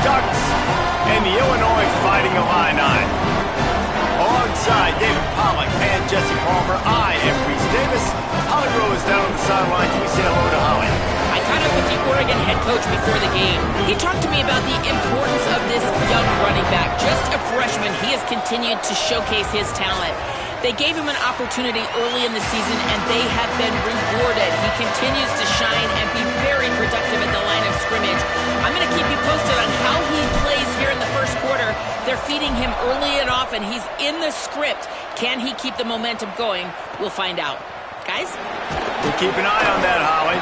Ducks and the Illinois Fighting Illini. Alongside David Pollack and Jesse Palmer, I am Reese Davis. Holly Rowe is down on the sidelines. We say hello to Holly. I caught up with the Oregon head coach before the game. He talked to me about the importance of this young running back. Just a freshman, he has continued to showcase his talent. They gave him an opportunity early in the season, and they have been rewarded. He continues to shine and be very productive at the line of scrimmage. I'm going to keep you posted on how he plays here in the first quarter. They're feeding him early and often. He's in the script. Can he keep the momentum going? We'll find out. Guys? We'll keep an eye on that, Holly.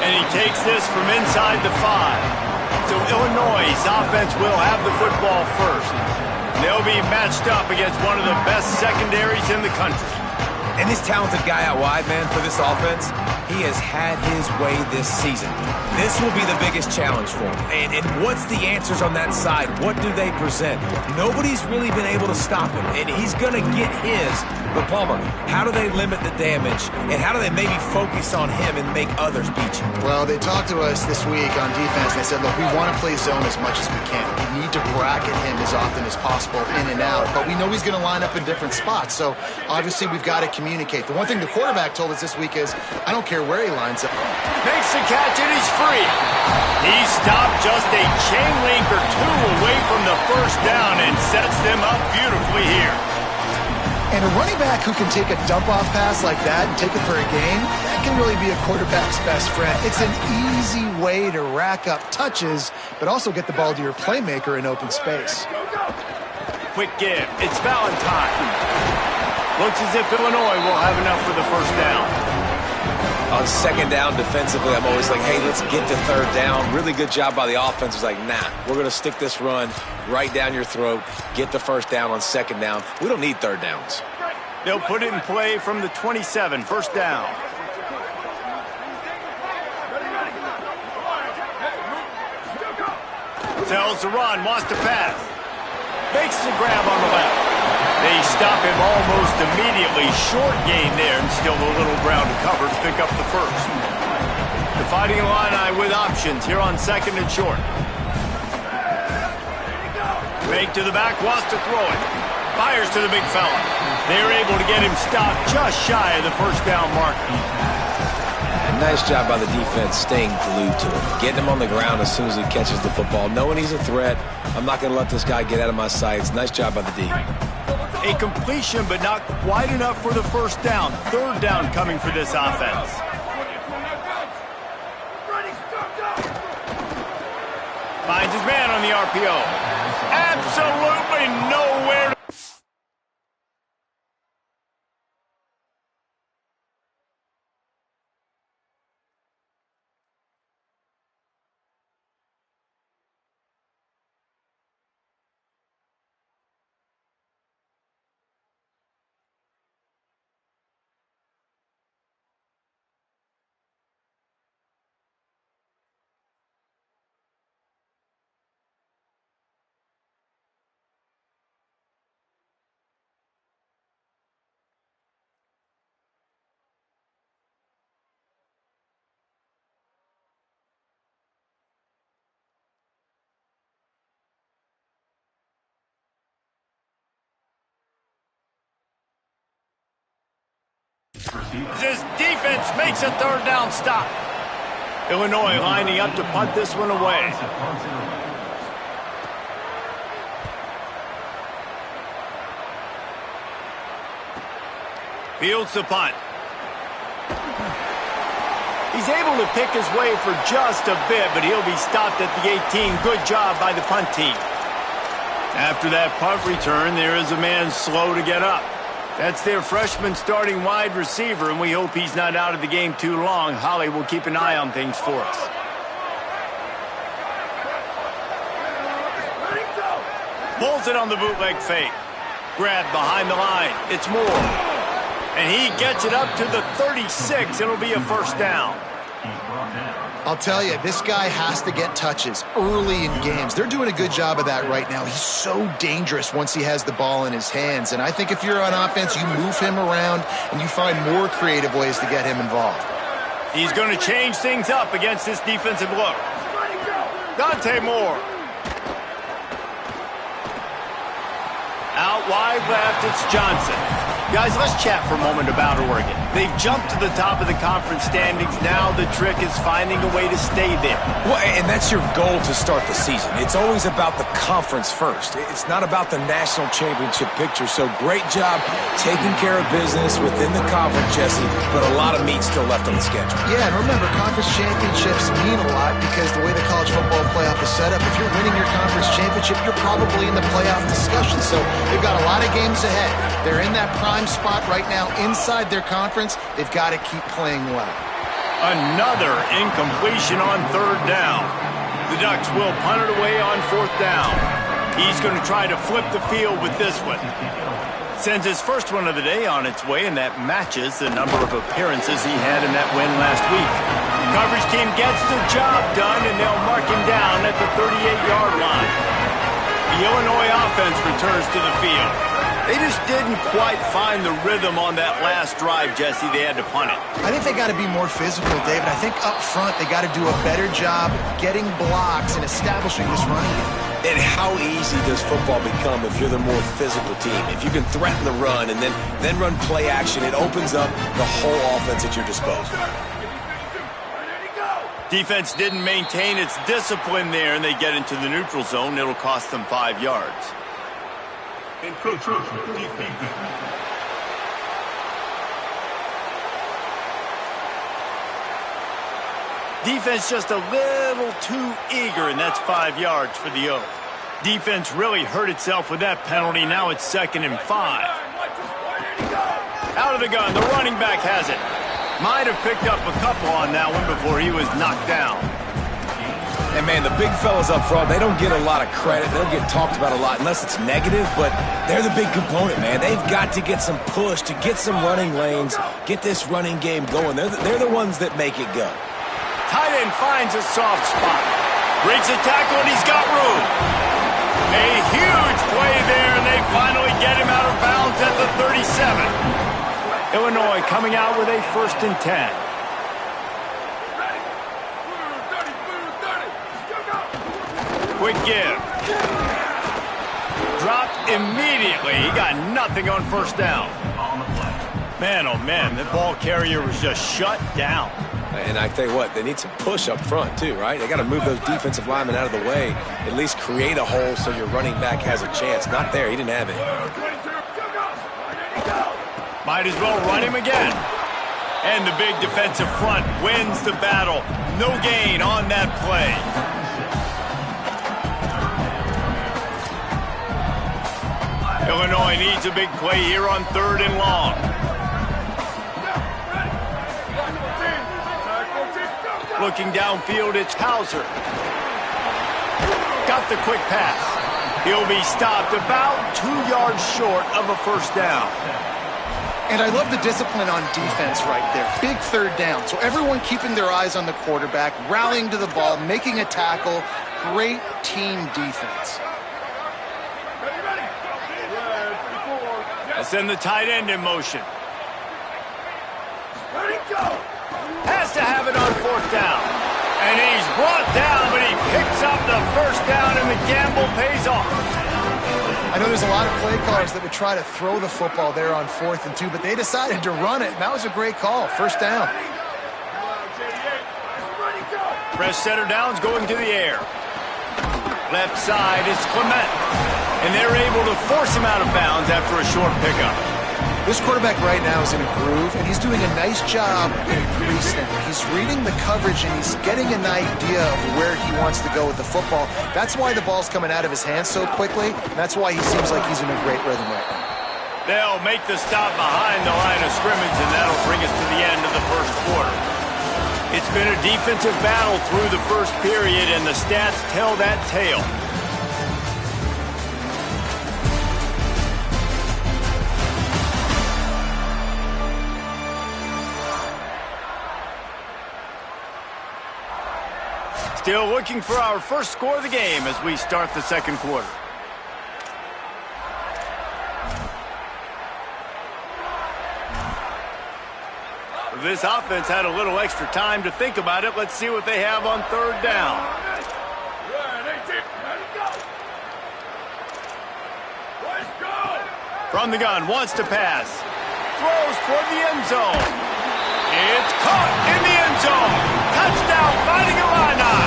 And he takes this from inside the 5. So Illinois' offense will have the football first. They'll be matched up against one of the best secondaries in the country. And this talented guy out wide, man, for this offense, he has had his way this season. This will be the biggest challenge for him. And what's the answers on that side? What do they present? Nobody's really been able to stop him, and he's going to get his. But, Palmer, how do they limit the damage, and how do they maybe focus on him and make others beat you? Well, they talked to us this week on defense. They said, look, we want to play zone as much as we can. We need to bracket him as often as possible in and out, but we know he's going to line up in different spots. So, obviously, we've got to communicate. The one thing the quarterback told us this week is, I don't care where he lines up. Makes the catch, and he's free. He stopped just a chain link or two away from the first down and sets them up beautifully here. And a running back who can take a dump-off pass like that and take it for a gain, that can really be a quarterback's best friend. It's an easy way to rack up touches, but also get the ball to your playmaker in open space. Quick give. It's Valentine. Looks as if Illinois will have enough for the first down. On second down, defensively, I'm always like, hey, let's get to third down. Really good job by the offense. It's like, nah, we're going to stick this run right down your throat, get the first down on second down. We don't need third downs. They'll put it in play from the 27, first down. Tells to run, wants to pass. Makes the grab on the left. They stop him almost immediately. Short gain there, and still a little ground to cover to pick up the first. The Fighting Illini with options here on second and short. Fake to the back, wants to throw it. Fires to the big fella. They're able to get him stopped just shy of the first down marker. Nice job by the defense staying glued to him. Getting him on the ground as soon as he catches the football. Knowing he's a threat, I'm not going to let this guy get out of my sights. Nice job by the D. A completion, but not quite enough for the first down. Third down coming for this offense. Finds his man on the RPO. Absolutely nowhere to... This defense makes a third down stop. Illinois lining up to punt this one away. Fields the punt. He's able to pick his way for just a bit, but he'll be stopped at the 18. Good job by the punt team. After that punt return, there is a man slow to get up. That's their freshman starting wide receiver, and we hope he's not out of the game too long. Holly will keep an eye on things for us. Pulls it on the bootleg fake. Grab behind the line. It's Moore. And he gets it up to the 36. It'll be a first down. I'll tell you, this guy has to get touches early in games. They're doing a good job of that right now. He's so dangerous once he has the ball in his hands. And I think if you're on offense, you move him around and you find more creative ways to get him involved. He's going to change things up against this defensive look. Dante Moore. Out wide left, it's Johnson. Guys, let's chat for a moment about Oregon. They've jumped to the top of the conference standings. Now the trick is finding a way to stay there. Well, and that's your goal to start the season. It's always about the conference first. It's not about the national championship picture. So great job taking care of business within the conference, Jesse, but a lot of meat still left on the schedule. Yeah, and remember, conference championships mean a lot because the way the college football playoff is set up, if you're winning your conference championship, you're probably in the playoff discussion. So they've got a lot of games ahead. They're in that prime spot right now inside their conference. They've got to keep playing well. Another incompletion on third down. The Ducks will punt it away on fourth down. He's going to try to flip the field with this one. Sends his first one of the day on its way, and that matches the number of appearances he had in that win last week. Coverage team gets the job done, and they'll mark him down at the 38-yard line. The Illinois offense returns to the field. They just didn't quite find the rhythm on that last drive, Jesse. They had to punt it. I think they got to be more physical, David. I think up front they got to do a better job getting blocks and establishing this running game. And how easy does football become if you're the more physical team? If you can threaten the run and then run play action, it opens up the whole offense at your disposal. Defense didn't maintain its discipline there, and they get into the neutral zone. It'll cost them 5 yards. Defense just a little too eager, and that's 5 yards for the O. Defense really hurt itself with that penalty. Now it's 2nd and 5. Out of the gun, the running back has it. Might have picked up a couple on that one before he was knocked down. And, man, the big fellas up front, they don't get a lot of credit. They'll get talked about a lot unless it's negative, but they're the big component, man. They've got to get some push, to get some running lanes, get this running game going. They're the ones that make it go. Tight end finds a soft spot. Breaks a tackle, and he's got room. A huge play there, and they finally get him out of bounds at the 37. Illinois coming out with a 1st and 10. Quick give. Dropped immediately. He got nothing on 1st down. Man, oh man, the ball carrier was just shut down. And I tell you what, they need some push up front too, right? They got to move those defensive linemen out of the way, at least create a hole so your running back has a chance. Not there. He didn't have it. Might as well run him again. And the big defensive front wins the battle. No gain on that play. Illinois needs a big play here on 3rd and long. Looking downfield, it's Hauser. Got the quick pass. He'll be stopped about 2 yards short of a 1st down. And I love the discipline on defense right there. Big 3rd down. So everyone keeping their eyes on the quarterback, rallying to the ball, making a tackle. Great team defense. I send the tight end in motion. Has to have it on 4th down. And he's brought down, but he picks up the 1st down, and the gamble pays off. I know there's a lot of play callers that would try to throw the football there on 4th and 2, but they decided to run it, and that was a great call. 1st down. Fresh center downs going to the air. Left side is Clement. And they're able to force him out of bounds after a short pickup. This quarterback right now is in a groove, and he's doing a nice job increasing. He's reading the coverage, and he's getting an idea of where he wants to go with the football. That's why the ball's coming out of his hands so quickly, and that's why he seems like he's in a great rhythm right now. They'll make the stop behind the line of scrimmage, and that'll bring us to the end of the 1st quarter. It's been a defensive battle through the 1st period, and the stats tell that tale. Still looking for our first score of the game as we start the 2nd quarter. This offense had a little extra time to think about it. Let's see what they have on 3rd down. From the gun, wants to pass. Throws toward the end zone. It's caught in the end zone. Touchdown, Fighting Illini.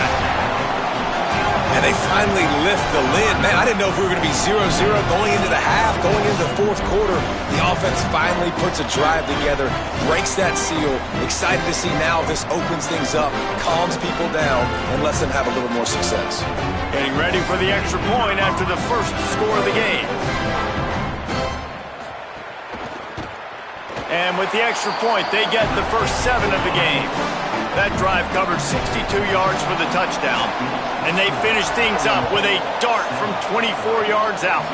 And they finally lift the lid. Man, I didn't know if we were going to be 0-0 going into the half, going into the fourth quarter. The offense finally puts a drive together, breaks that seal. Excited to see now this opens things up, calms people down, and lets them have a little more success. Getting ready for the extra point after the first score of the game. And with the extra point, they get the first 7 of the game. That drive covered 62 yards for the touchdown. And they finish things up with a dart from 24 yards out.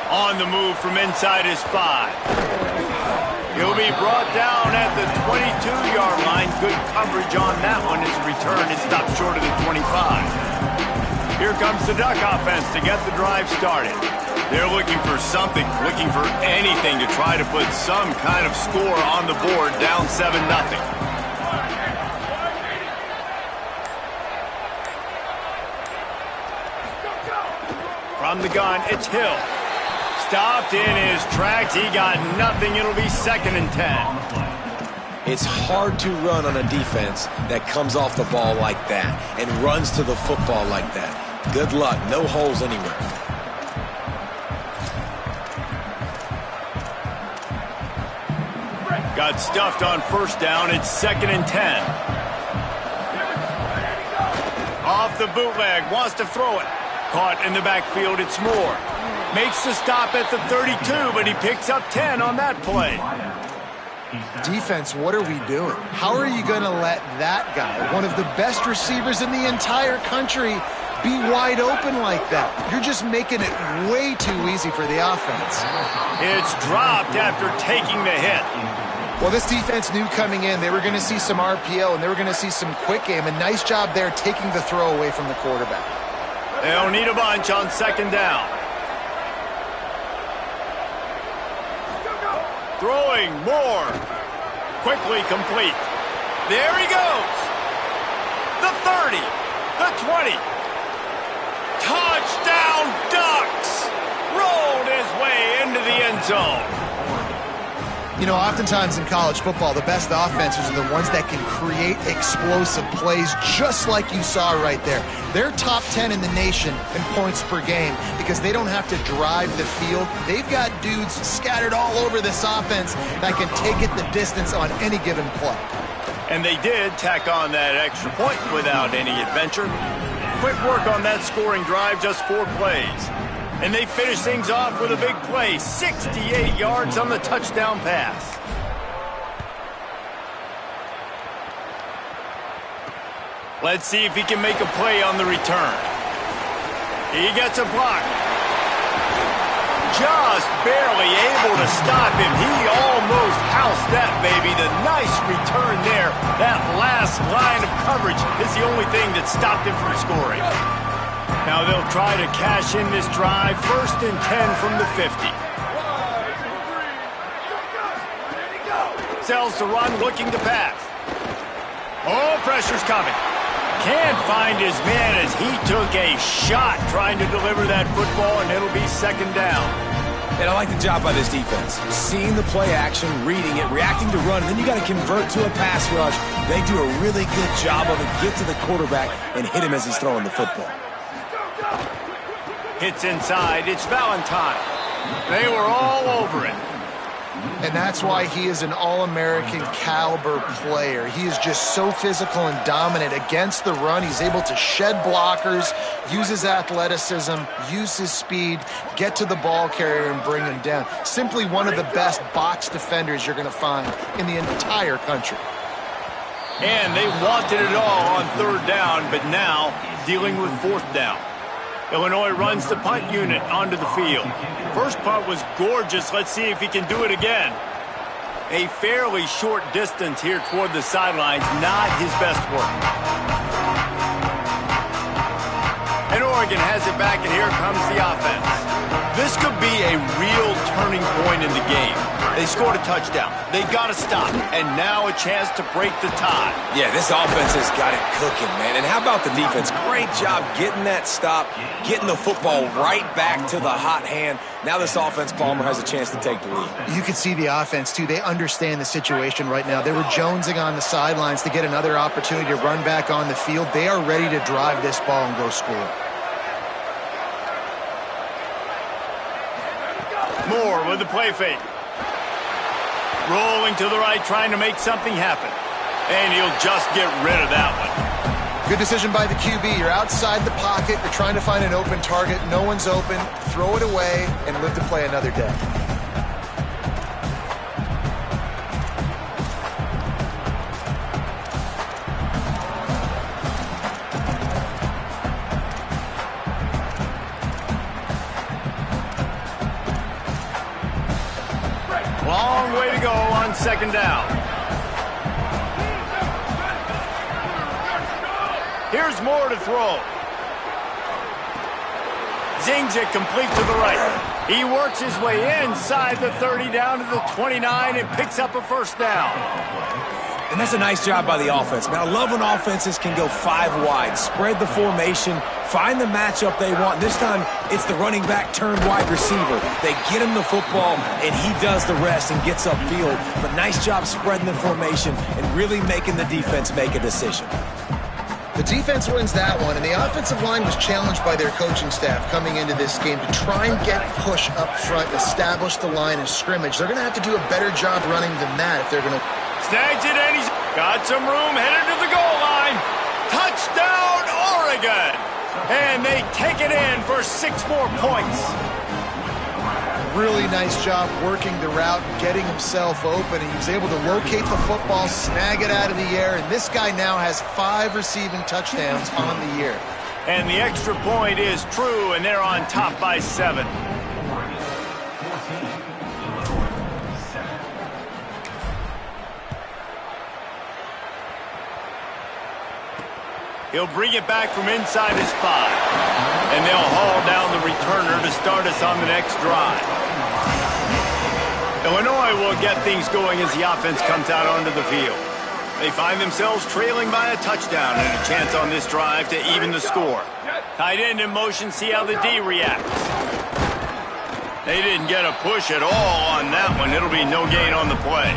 On the move from inside his 5. He'll be brought down at the 22-yard line. Good coverage on that one. His return is stopped short of the 25. Here comes the Duck offense to get the drive started. They're looking for something, looking for anything to try to put some kind of score on the board, down 7-0. From the gun, it's Hill. Stopped in his tracks. He got nothing. It'll be 2nd and 10. It's hard to run on a defense that comes off the ball like that and runs to the football like that. Good luck. No holes anywhere. Got stuffed on first down. It's 2nd and 10. Off the bootleg. Wants to throw it. Caught in the backfield, it's Moore. Makes the stop at the 32, but he picks up 10 on that play. Defense, what are we doing? How are you going to let that guy, one of the best receivers in the entire country, be wide open like that? You're just making it way too easy for the offense. It's dropped after taking the hit. Well, this defense knew coming in they were going to see some RPO and they were going to see some quick game. A nice job there taking the throw away from the quarterback. They'll need a bunch on 2nd down. Throwing more. Quickly complete. There he goes. The 30. The 20. Touchdown Ducks. Rolled his way into the end zone. You know, oftentimes in college football, the best offenses are the ones that can create explosive plays just like you saw right there. They're top 10 in the nation in points per game because they don't have to drive the field. They've got dudes scattered all over this offense that can take it the distance on any given play. And they did tack on that extra point without any adventure. Quick work on that scoring drive, just 4 plays. And they finish things off with a big play, 68 yards on the touchdown pass. Let's see if he can make a play on the return. He gets a block. Just barely able to stop him. He almost housed that baby. The nice return there. That last line of coverage is the only thing that stopped him from scoring. Now they'll try to cash in this drive. 1st and 10 from the 50. Sells to run, looking to pass. Oh, pressure's coming. Can't find his man as he took a shot trying to deliver that football, and it'll be 2nd down. And I like the job by this defense. Seeing the play action, reading it, reacting to run, and then you got to convert to a pass rush. They do a really good job of it. Get to the quarterback and hit him as he's throwing the football. Hits inside. It's Valentine. They were all over it. And that's why he is an All-American caliber player. He is just so physical and dominant against the run. He's able to shed blockers, use his athleticism, use his speed, get to the ball carrier and bring him down. Simply one of the best box defenders you're going to find in the entire country. And they wanted it all on 3rd down, but now dealing with 4th down. Illinois runs the punt unit onto the field. First punt was gorgeous. Let's see if he can do it again. A fairly short distance here toward the sidelines. Not his best work. And Oregon Oregon has it back, and here comes the offense. This could be a real turning point in the game. They scored a touchdown. They got to stop, and now a chance to break the tie. Yeah, this offense has got it cooking, man. And how about the defense? Great job getting that stop, getting the football right back to the hot hand. Now this offense, Palmer, has a chance to take the lead. You can see the offense, too. They understand the situation right now. They were jonesing on the sidelines to get another opportunity to run back on the field. They are ready to drive this ball and go score. Moore with the play fake. Rolling to the right, trying to make something happen. And he'll just get rid of that one. Good decision by the QB. You're outside the pocket. You're trying to find an open target. No one's open. Throw it away and live to play another day. Long way to go on second down. Here's Moore to throw. Zings it complete to the right. He works his way inside the 30 down to the 29 and picks up a first down. And that's a nice job by the offense. Man, I love when offenses can go 5 wide, spread the formation, find the matchup they want. This time, it's the running back turned wide receiver. They get him the football, and he does the rest and gets upfield. But nice job spreading the formation and really making the defense make a decision. The defense wins that one, and the offensive line was challenged by their coaching staff coming into this game to try and get push up front, establish the line of scrimmage. They're going to have to do a better job running than that if they're going to... Snags it, and he's got some room, headed to the goal line. Touchdown, Oregon! And they take it in for 6 more points. Really nice job working the route, getting himself open, and he was able to locate the football, snag it out of the air, and this guy now has 5 receiving touchdowns on the year. And the extra point is true, and they're on top by 7. He'll bring it back from inside his 5. And they'll haul down the returner to start us on the next drive. Illinois will get things going as the offense comes out onto the field. They find themselves trailing by a touchdown and a chance on this drive to even the score. Tight end in motion, see how the D reacts. They didn't get a push at all on that one. It'll be no gain on the play.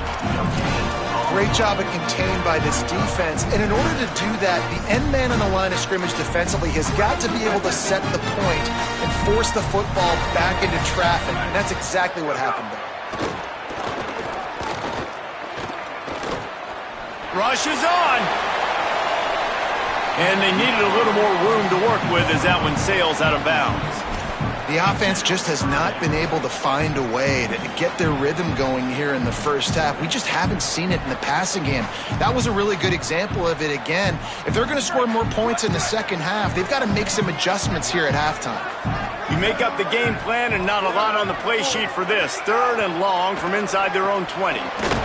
Great job of contained by this defense. And in order to do that, the end man on the line of scrimmage defensively has got to be able to set the point and force the football back into traffic. And that's exactly what happened there. Rush is on. And they needed a little more room to work with as that one sails out of bounds. The offense just has not been able to find a way to get their rhythm going here in the first half. We just haven't seen it in the passing game. That was a really good example of it again. If they're going to score more points in the second half, they've got to make some adjustments here at halftime. You make up the game plan and not a lot on the play sheet for this. 3rd and long from inside their own 20.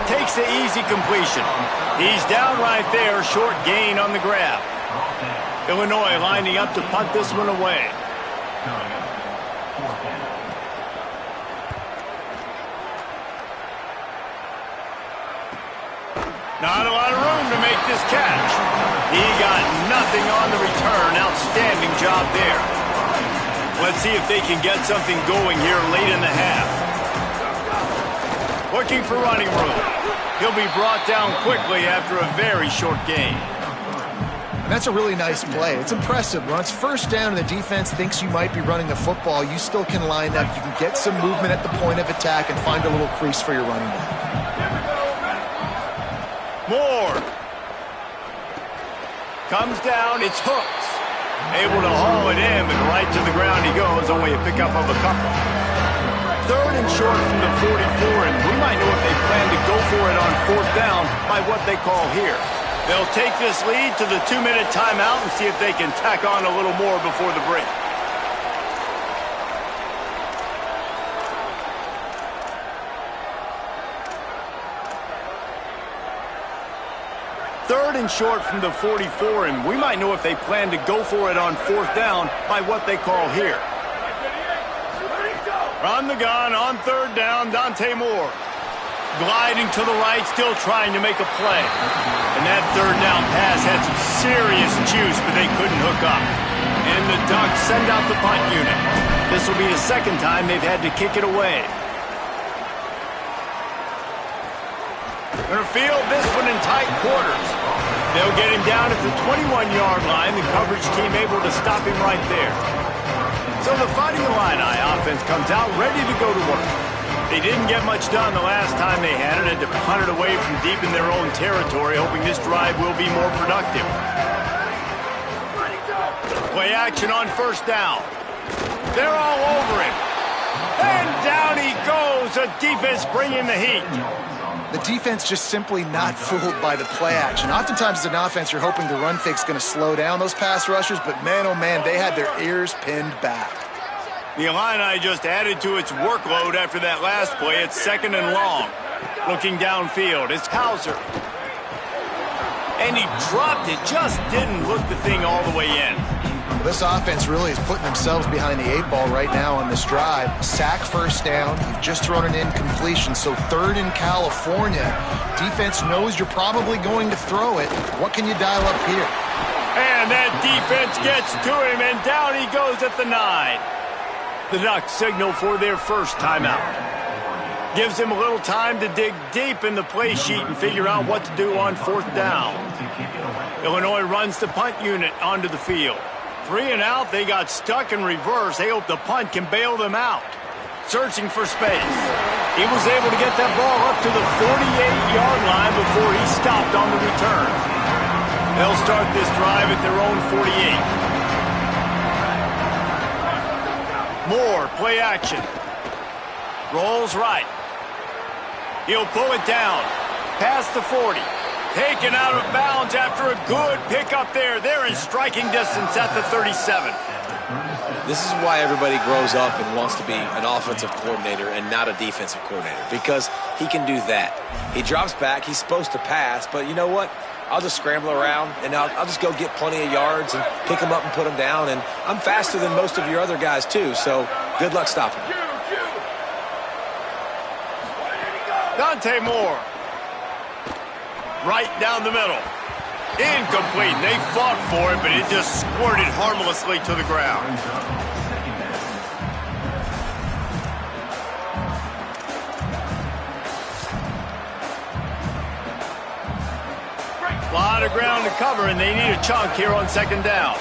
Takes the easy completion. He's down right there, short gain on the grab. Illinois lining up to punt this one away. Not a lot of room to make this catch. He got nothing on the return. Outstanding job there. Let's see if they can get something going here late in the half. Looking for running room. He'll be brought down quickly after a very short gain. And that's a really nice play. It's impressive. When it's first down and the defense thinks you might be running the football, you still can line up. You can get some movement at the point of attack and find a little crease for your running back. Moore. Comes down, it's Hooks. Able to haul it in, but right to the ground he goes, only a pickup of a couple. 3rd and short from the 44, and we might know if they plan to go for it on 4th down by what they call here. They'll take this lead to the 2-minute timeout and see if they can tack on a little more before the break. 3rd and short from the 44, and we might know if they plan to go for it on 4th down by what they call here. From the gun on 3rd down, Dante Moore. Gliding to the right, still trying to make a play. And that 3rd down pass had some serious juice, but they couldn't hook up. And the Ducks send out the punt unit. This will be the 2nd time they've had to kick it away. Gonna field this one in tight quarters. They'll get him down at the 21-yard line. The coverage team able to stop him right there. So the Fighting Illini offense comes out ready to go to work. They didn't get much done the last time they had it, and to punt it away from deep in their own territory, hoping this drive will be more productive. Play action on 1st down. They're all over him. And down he goes. The defense bringing the heat. The defense just simply not fooled by the play action. Oftentimes as an offense, you're hoping the run fake's going to slow down those pass rushers, but man, oh man, they had their ears pinned back. The Illini just added to its workload after that last play. It's 2nd and long. Looking downfield, it's Hauser. And he dropped it, just didn't look the thing all the way in. This offense really is putting themselves behind the 8 ball right now on this drive. Sack 1st down. You've just thrown an incompletion, so 3rd in California. Defense knows you're probably going to throw it. What can you dial up here? And that defense gets to him, and down he goes at the 9. The Ducks signal for their 1st timeout. Gives him a little time to dig deep in the play sheet and figure out what to do on 4th down. Illinois runs the punt unit onto the field. 3 and out, they got stuck in reverse. They hope the punt can bail them out. Searching for space. He was able to get that ball up to the 48-yard line before he stopped on the return. They'll start this drive at their own 48. Moore, play action. Rolls right. He'll pull it down. Past the 40. Taken out of bounds after a good pickup there. They're in striking distance at the 37. This is why everybody grows up and wants to be an offensive coordinator and not a defensive coordinator, because he can do that. He drops back. He's supposed to pass, but you know what? I'll just scramble around, and I'll just go get plenty of yards and pick them up and put them down. And I'm faster than most of your other guys, too, so good luck stopping me. Dante Moore. Right down the middle. Incomplete. They fought for it, but it just squirted harmlessly to the ground. A lot of ground to cover, and they need a chunk here on 2nd down.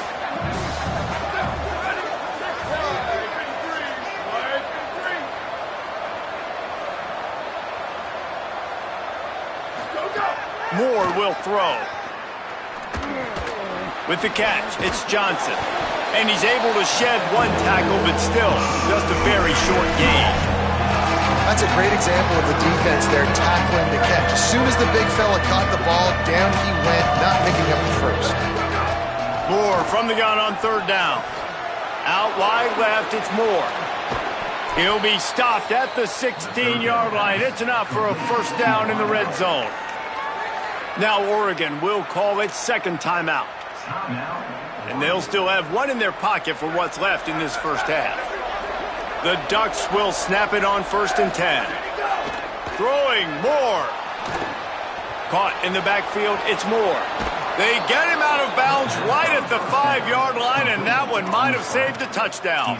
Moore will throw. With the catch, it's Johnson. And he's able to shed 1 tackle, but still just a very short gain. That's a great example of the defense there tackling the catch. As soon as the big fella caught the ball, down he went, not picking up the first. Moore from the gun on 3rd down. Out wide left, it's Moore. He'll be stopped at the 16-yard line. It's enough for a 1st down in the red zone. Now Oregon will call its 2nd timeout. And they'll still have 1 in their pocket for what's left in this 1st half. The Ducks will snap it on 1st and 10. Throwing Moore. Caught in the backfield, it's Moore. They get him out of bounds right at the 5-yard line, and that one might have saved a touchdown.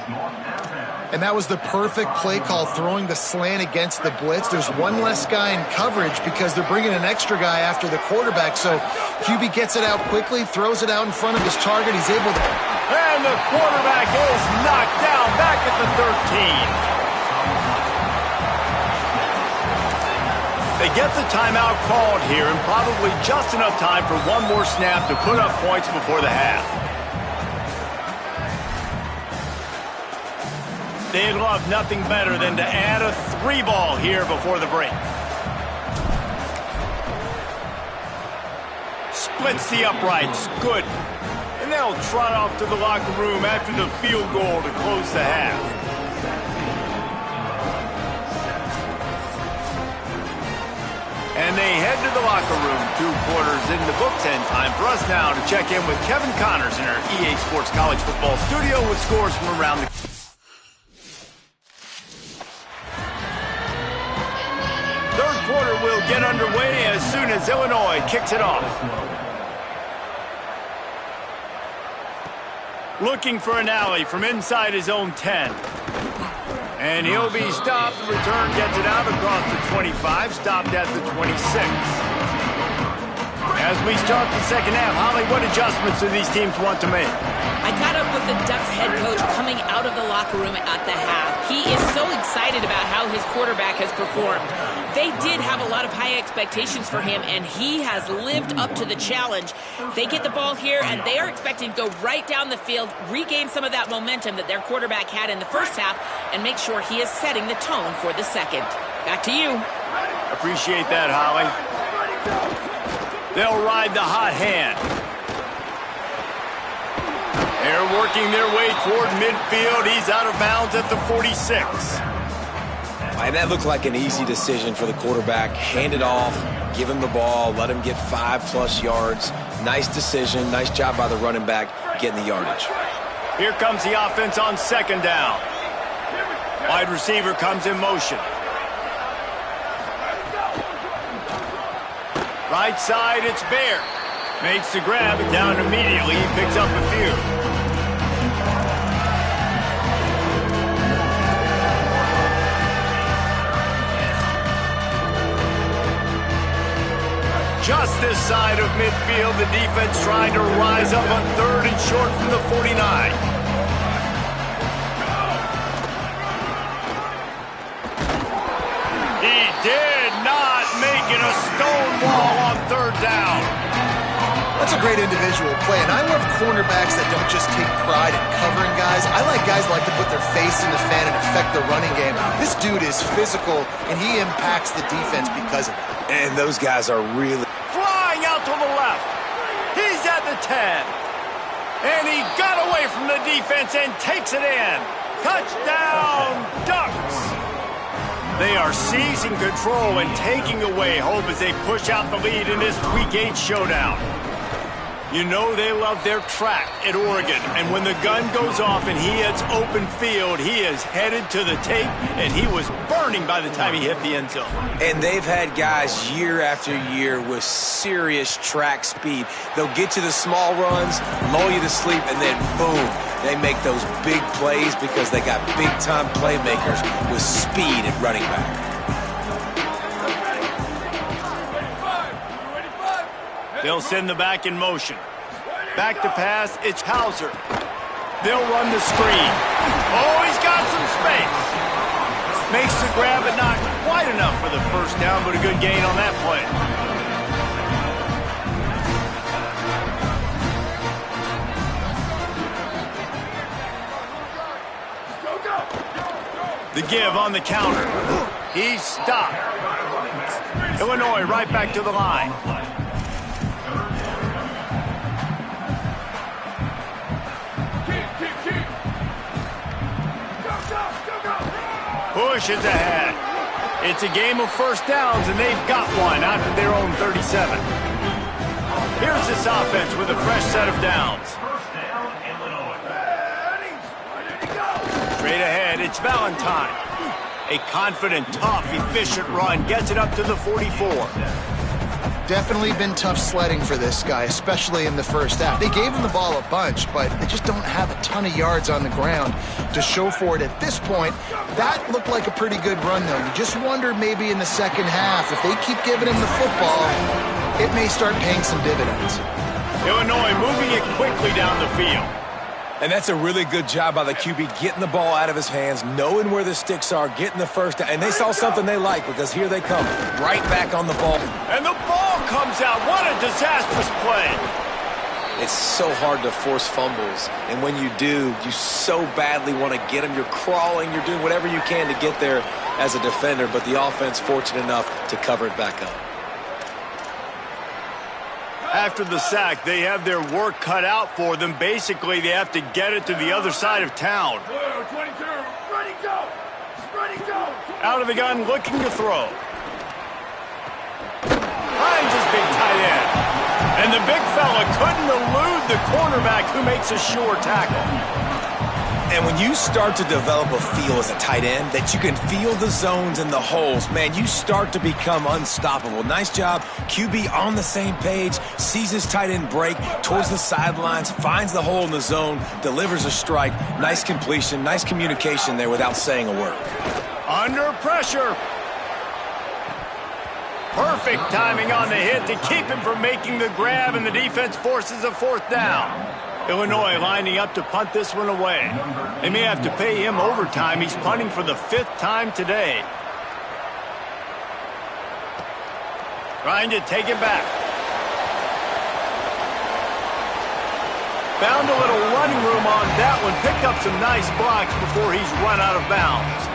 And that was the perfect play call, throwing the slant against the blitz. There's 1 less guy in coverage because they're bringing an extra guy after the quarterback. So QB gets it out quickly, throws it out in front of his target. He's able to... And the quarterback is knocked down back at the 13. They get the timeout called here, and probably just enough time for 1 more snap to put up points before the half. They'd love nothing better than to add a 3 ball here before the break. Splits the uprights. Good. And they'll trot off to the locker room after the field goal to close the half. And they head to the locker room. 2 quarters in the books, and time for us now to check in with Kevin Connors in our EA Sports College Football studio with scores from around the... Third quarter will get underway as soon as Illinois kicks it off. Looking for an alley from inside his own 10. And he'll be stopped. The return gets it out across the 25, stopped at the 26. As we start the second half, Holly, what adjustments do these teams want to make? I caught up with the Ducks head coach coming out of the locker room at the half. He is so excited about how his quarterback has performed. They did have a lot of high expectations for him, and he has lived up to the challenge. They get the ball here, and they are expecting to go right down the field, regain some of that momentum that their quarterback had in the first half, and make sure he is setting the tone for the second. Back to you. Appreciate that, Holly. They'll ride the hot hand. They're working their way toward midfield. He's out of bounds at the 46. And that looked like an easy decision for the quarterback. Hand it off, give him the ball, let him get 5+ yards. Nice decision. Nice job by the running back getting the yardage. Here comes the offense on second down. Wide receiver comes in motion. Right side, it's Bear. Makes the grab, and down immediately. He picks up a few. Just this side of midfield, the defense trying to rise up on third and short from the 49. He did not make it a stone wall on third down. That's a great individual play, and I love cornerbacks that don't just take pride in covering guys. I like guys that like to put their face in the fan and affect the running game. This dude is physical, and he impacts the defense because of it. And those guys are really... Flying out to the left. He's at the 10. And he got away from the defense and takes it in. Touchdown, Ducks. They are seizing control and taking away hope as they push out the lead in this Week 8 showdown. You know they love their track at Oregon, and when the gun goes off and he hits open field, he is headed to the tape, and he was burning by the time he hit the end zone. And they've had guys year after year with serious track speed. They'll get you the small runs, lull you to sleep, and then boom, they make those big plays because they got big-time playmakers with speed at running back. They'll send the back in motion. Back to pass, it's Hauser. They'll run the screen. Oh, he's got some space. Makes the grab, but not quite enough for the first down, but a good gain on that play. The give on the counter. He's stopped. Illinois right back to the line. Push is ahead. It's a game of first downs, and they've got one out to their own 37. Here's this offense with a fresh set of downs. Straight ahead, it's Valentine. A confident, tough, efficient run gets it up to the 44. Definitely been tough sledding for this guy, especially in the first half. They gave him the ball a bunch, but they just don't have a ton of yards on the ground to show for it at this point. That looked like a pretty good run, though. You just wonder maybe in the second half, if they keep giving him the football, it may start paying some dividends. Illinois moving it quickly down the field. And that's a really good job by the QB, getting the ball out of his hands, knowing where the sticks are, getting the first down. And they saw something they like, because here they come, right back on the ball. And the ball comes out. What a disastrous play. It's so hard to force fumbles. And when you do, you so badly want to get them. You're crawling. You're doing whatever you can to get there as a defender. But the offense fortunate enough to cover it back up. After the sack, they have their work cut out for them. Basically, they have to get it to the other side of town. 22, ready, go! Ready, go! Out of the gun, looking to throw. finds his big tight end. And the big fella couldn't elude the cornerback who makes a sure tackle. And when you start to develop a feel as a tight end that you can feel the zones and the holes, man, you start to become unstoppable. Nice job. QB on the same page, sees his tight end break towards the sidelines, finds the hole in the zone, delivers a strike. Nice completion, nice communication there without saying a word. Under pressure. Perfect timing on the hit to keep him from making the grab, and the defense forces a fourth down. Illinois lining up to punt this one away. They may have to pay him overtime. He's punting for the 5th time today. Trying to take it back. Found a little running room on that one. Picked up some nice blocks before he's run out of bounds.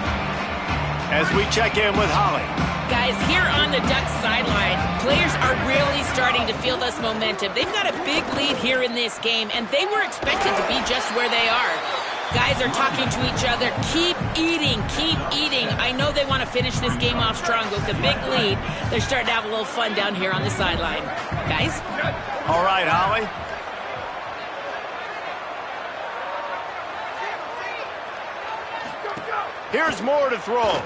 As we check in with Holly. Guys, here on the Ducks sideline, players are really starting to feel this momentum. They've got a big lead here in this game, and they were expected to be just where they are. Guys are talking to each other. Keep eating, keep eating. I know they want to finish this game off strong, but with the big lead, they're starting to have a little fun down here on the sideline. Guys? All right, Holly. Here's more to throw.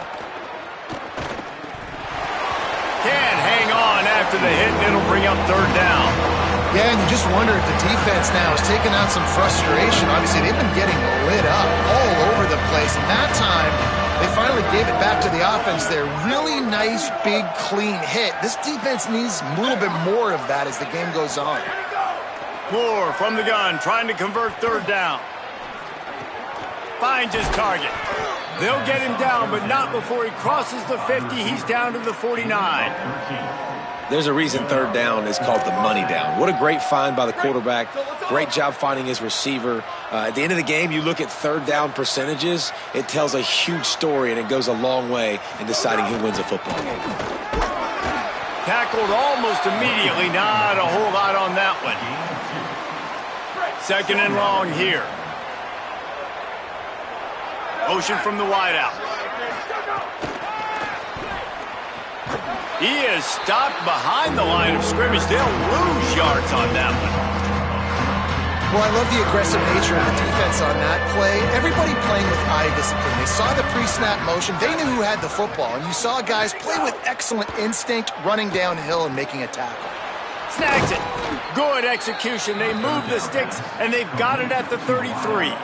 Can't hang on after the hit, and it'll bring up 3rd down. Yeah, and you just wonder if the defense now is taking out some frustration. Obviously, they've been getting lit up all over the place. And that time, they finally gave it back to the offense there. Really nice, big, clean hit. This defense needs a little bit more of that as the game goes on. Moore from the gun, trying to convert 3rd down. Finds his target. They'll get him down, but not before he crosses the 50. He's down to the 49. There's a reason 3rd down is called the money down. What a great find by the quarterback. Great job finding his receiver. At the end of the game, you look at 3rd down percentages. It tells a huge story, and it goes a long way in deciding who wins a football game. Tackled almost immediately. Not a whole lot on that one. 2nd and long here. Motion from the wideout. He is stopped behind the line of scrimmage. They'll lose yards on that one. Well, I love the aggressive nature of the defense on that play. Everybody playing with eye discipline. They saw the pre-snap motion. They knew who had the football. And you saw guys play with excellent instinct, running downhill and making a tackle. Snags it. Good execution. They move the sticks, and they've got it at the 33.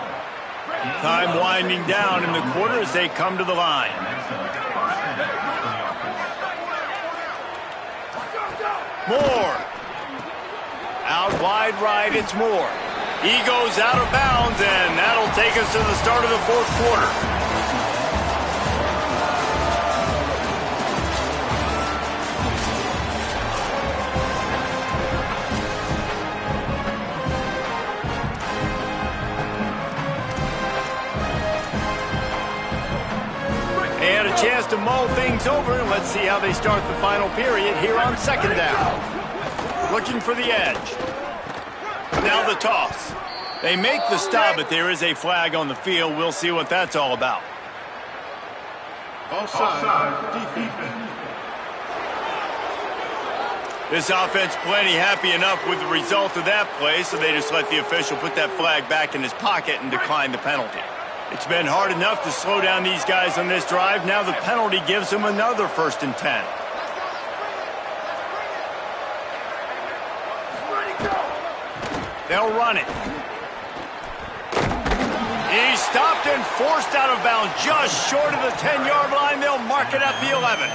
Time winding down in the quarter as they come to the line. Moore. Out wide right, it's Moore. He goes out of bounds, and that'll take us to the start of the 4th quarter. They had a chance to mull things over, and let's see how they start the final period here on 2nd down. Looking for the edge. Now the toss. They make the stop, but there is a flag on the field. We'll see what that's all about. Offside, defense. This offense plenty happy enough with the result of that play, so they just let the official put that flag back in his pocket and decline the penalty. It's been hard enough to slow down these guys on this drive. Now the penalty gives them another 1st and 10. They'll run it. He's stopped and forced out of bounds just short of the 10-yard line. They'll mark it at the 11.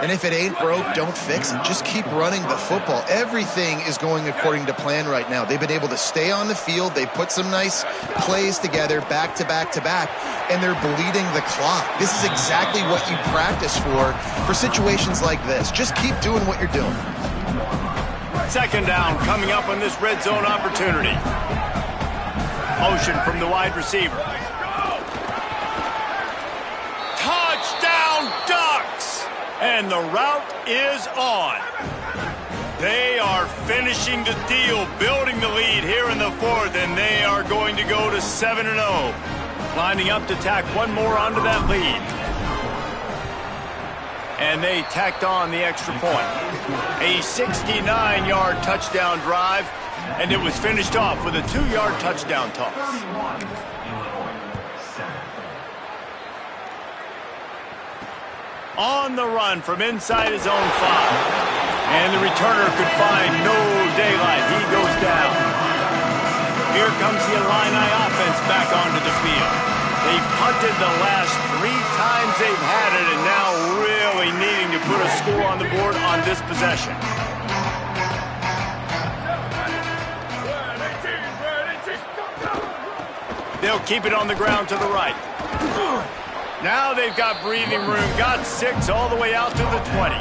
And if it ain't broke, don't fix it. Just keep running the football. Everything is going according to plan right now. They've been able to stay on the field. They put some nice plays together back to back to back, and they're bleeding the clock. This is exactly what you practice for situations like this. Just keep doing what you're doing. 2nd down coming up on this red zone opportunity. Motion from the wide receiver. Touchdown Ducks! And the route is on. They are finishing the deal, building the lead here in the 4th, and they are going to go to 7-0. Lining up to tack one more onto that lead. and they tacked on the extra point. A 69-yard touchdown drive, and it was finished off with a 2-yard touchdown toss. On the run from inside his own 5. And the returner could find no daylight. He goes down. Here comes the Illini offense back onto the field. They've punted the last 3 times they've had it, and now really needing to put a score on the board on this possession. They'll keep it on the ground to the right. Now they've got breathing room. Got 6 all the way out to the 20.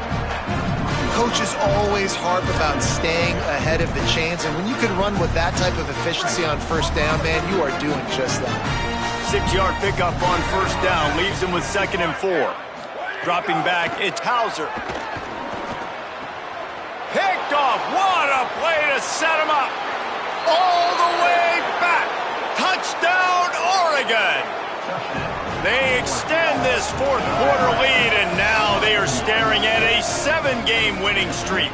Coaches always harp about staying ahead of the chains, and when you can run with that type of efficiency on first down, man, you are doing just that. 6-yard pickup on first down leaves him with 2nd and 4. Dropping back, it's Hauser. Picked off. What a play to set him up. All the way back. Touchdown, Oregon. They extend this 4th quarter lead, and now they are staring at a 7-game winning streak.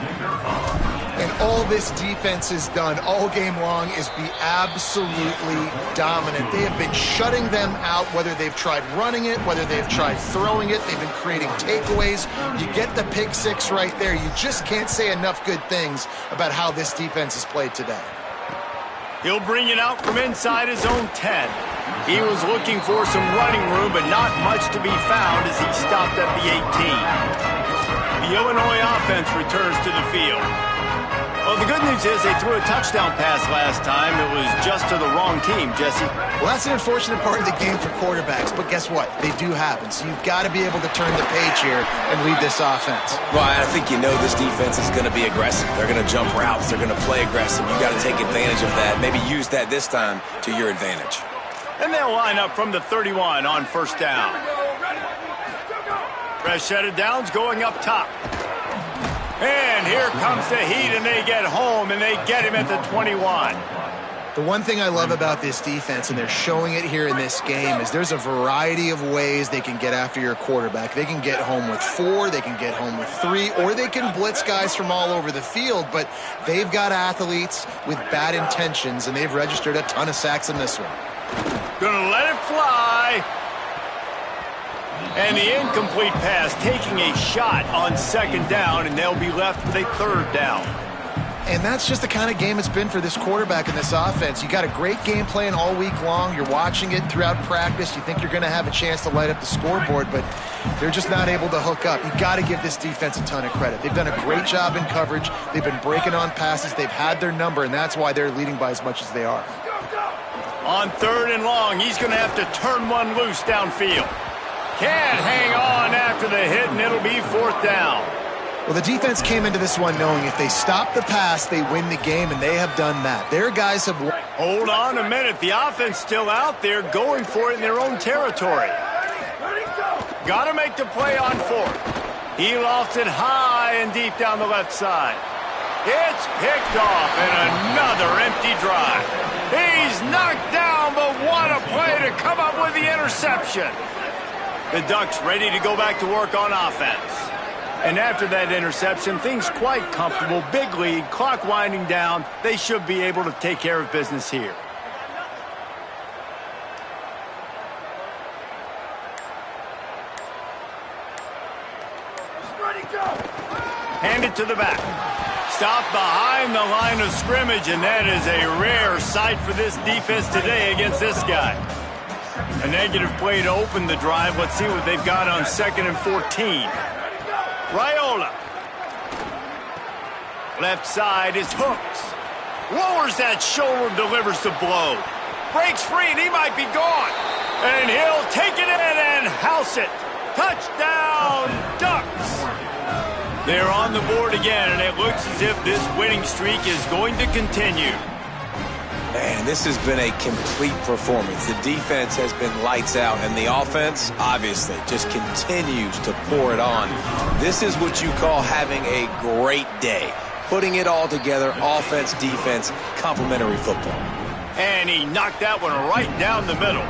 And all this defense has done all game long is be absolutely dominant. They have been shutting them out, whether they've tried running it, whether they've tried throwing it. They've been creating takeaways. You get the pick 6 right there. You just can't say enough good things about how this defense has played today. He'll bring it out from inside his own 10. He was looking for some running room, but not much to be found as he stopped at the 18. The Illinois offense returns to the field. Well, the good news is they threw a touchdown pass last time. It was just to the wrong team, Jesse. Well, that's an unfortunate part of the game for quarterbacks, but guess what? They do happen. So you've got to be able to turn the page here and lead this offense. Well, I think you know this defense is going to be aggressive. They're going to jump routes. They're going to play aggressive. You got to take advantage of that. Maybe use that this time to your advantage. And they'll line up from the 31 on first down. Fresh set of downs going up top. And here comes the heat, and they get home, and they get him at the 21. The one thing I love about this defense, and they're showing it here in this game, is there's a variety of ways they can get after your quarterback. They can get home with 4, they can get home with 3, or they can blitz guys from all over the field, but they've got athletes with bad intentions, and they've registered a ton of sacks in this one. Gonna let it fly. And the incomplete pass taking a shot on 2nd down, and they'll be left with a 3rd down. And that's just the kind of game it's been for this quarterback in this offense. You got a great game plan all week long. You're watching it throughout practice. You think you're going to have a chance to light up the scoreboard, but they're just not able to hook up. You got to give this defense a ton of credit. They've done a great job in coverage. They've been breaking on passes. They've had their number, and that's why they're leading by as much as they are. On 3rd and long, he's going to have to turn one loose downfield. Can't hang on after the hit, and it'll be 4th down. Well, the defense came into this one knowing if they stop the pass, they win the game, and they have done that. Their guys have... Hold on a minute. The offense still out there going for it in their own territory. Got to make the play on 4th. He lofts it high and deep down the left side. It's picked off, and another empty drive. He's knocked down, but what a play to come up with the interception. The Ducks ready to go back to work on offense. And after that interception, things quite comfortable. Big lead, clock winding down. They should be able to take care of business here. Hand it to the back. Stop behind the line of scrimmage, and that is a rare sight for this defense today against this guy. A negative play to open the drive. Let's see what they've got on 2nd and 14. Raiola. Left side is Hooks. Lowers that shoulder, delivers the blow. Breaks free, and he might be gone. And he'll take it in and house it. Touchdown, Ducks. They're on the board again, and it looks as if this winning streak is going to continue. Man, this has been a complete performance. The defense has been lights out, and the offense, obviously, just continues to pour it on. This is what you call having a great day. Putting it all together, offense, defense, complementary football. And he knocked that one right down the middle.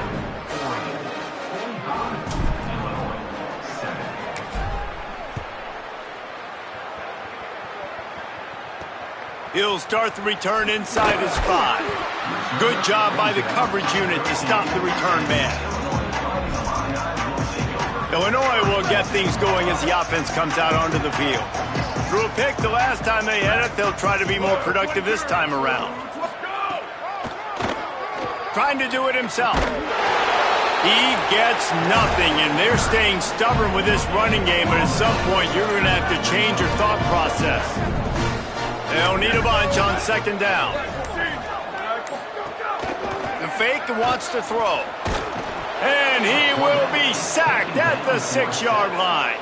He'll start the return inside his 5. Good job by the coverage unit to stop the return man. Illinois will get things going as the offense comes out onto the field. Threw a pick the last time they had it. They'll try to be more productive this time around. Trying to do it himself. He gets nothing, and they're staying stubborn with this running game, but at some point you're going to have to change your thought process. They'll need a bunch on second down. The fake wants to throw. And he will be sacked at the 6-yard line.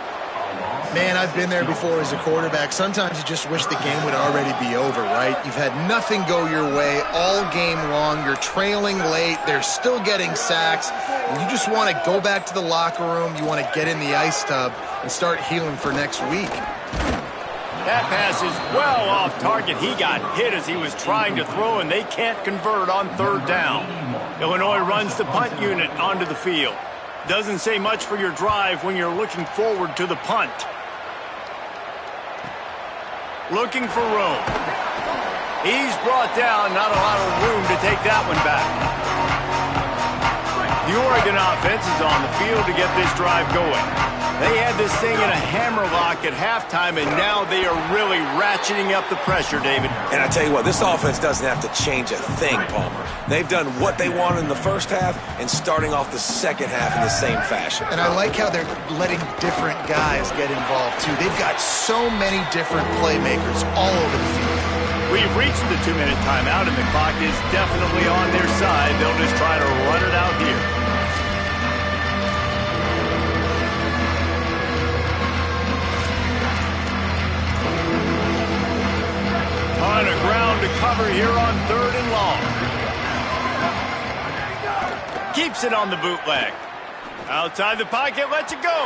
Man, I've been there before as a quarterback. Sometimes you just wish the game would already be over, right? You've had nothing go your way all game long. You're trailing late. They're still getting sacks. And you just want to go back to the locker room. You want to get in the ice tub and start healing for next week. That pass is well off target. He got hit as he was trying to throw, and they can't convert on third down. Illinois runs the punt unit onto the field. Doesn't say much for your drive when you're looking forward to the punt. Looking for room. He's brought down, not a lot of room to take that one back. The Oregon offense is on the field to get this drive going. They had this thing in a hammerlock at halftime, and now they are really ratcheting up the pressure, David. And I tell you what, this offense doesn't have to change a thing, Palmer. They've done what they wanted in the first half and starting off the second half in the same fashion. And I like how they're letting different guys get involved, too. They've got so many different playmakers all over the field. We've reached the 2-minute timeout, and the clock is definitely on their side. They'll just try to run it out here. Ton of ground to cover here on third and long. Keeps it on the bootleg. Outside the pocket, lets it go.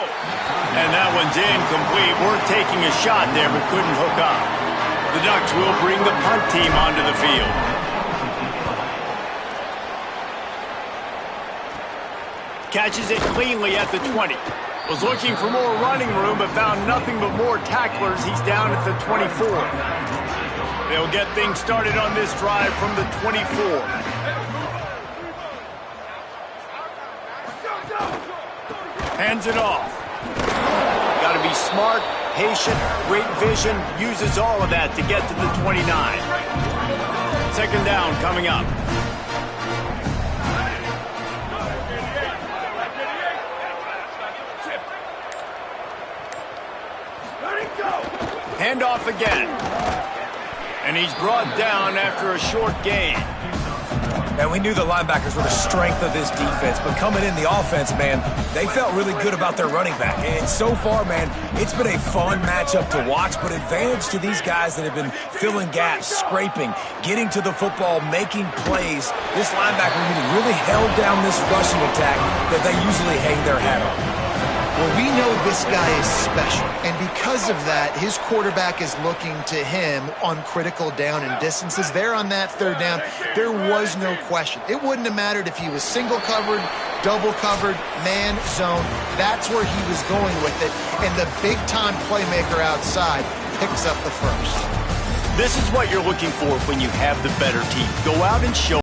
And that one's incomplete. We're taking a shot there, but couldn't hook up. The Ducks will bring the punt team onto the field. Catches it cleanly at the 20. Was looking for more running room, but found nothing but more tacklers. He's down at the 24. They'll get things started on this drive from the 24. Hands it off. Got to be smart, patient, great vision. Uses all of that to get to the 29. Second down coming up. Handoff again. And he's brought down after a short gain. And we knew the linebackers were the strength of this defense, but coming in the offense, man, they felt really good about their running back. And so far, man, it's been a fun matchup to watch, but advantage to these guys that have been filling gaps, scraping, getting to the football, making plays. This linebacker unit really held down this rushing attack that they usually hang their hat on. Well, we know this guy is special, and because of that, his quarterback is looking to him on critical down and distances. There on that third down, there was no question. It wouldn't have mattered if he was single covered, double covered, man, zone. That's where he was going with it, and the big-time playmaker outside picks up the first. This is what you're looking for when you have the better team. Go out and show